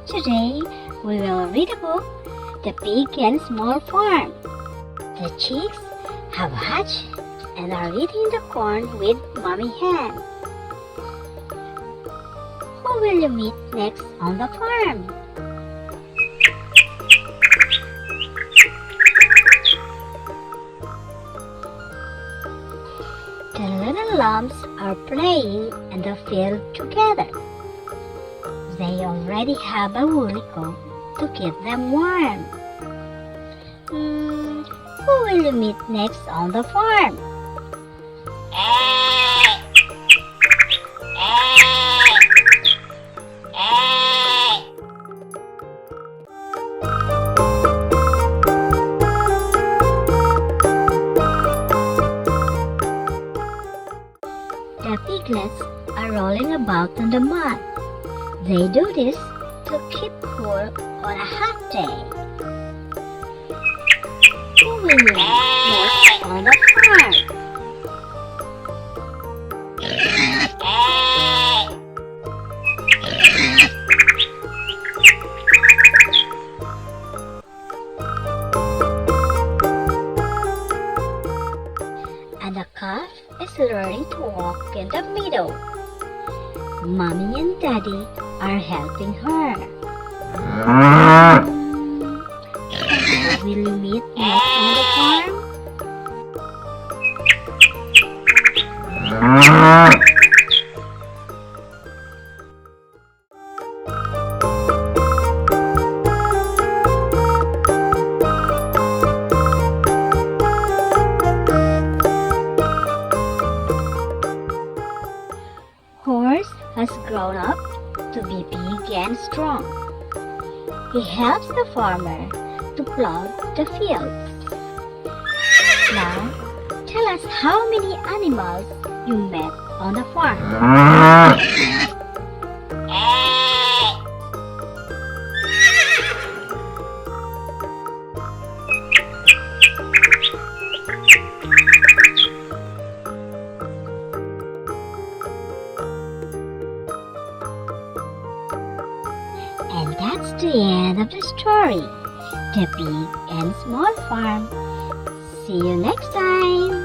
Today we will read a book, The Big and Small Farm. The chicks have hatched and are eating the corn with Mommy Hen. Who will you meet next on the farm? The little lambs are playing in the field together. They already have a woolly coat to keep them warm. Who will you meet next on the farm? The piglets are rolling about on the mud. They do this to keep cool on a hot day. Who will you meet next on the farm? And the calf is learning to walk in the meadow. Mommy and Daddy are helping her. Who will you meet next on the farm? Horse has grown up to be big and strong. He helps the farmer to plow the fields. Now, tell us how many animals you met on the farm. And that's the end of the story, The Big and Small Farm. See you next time.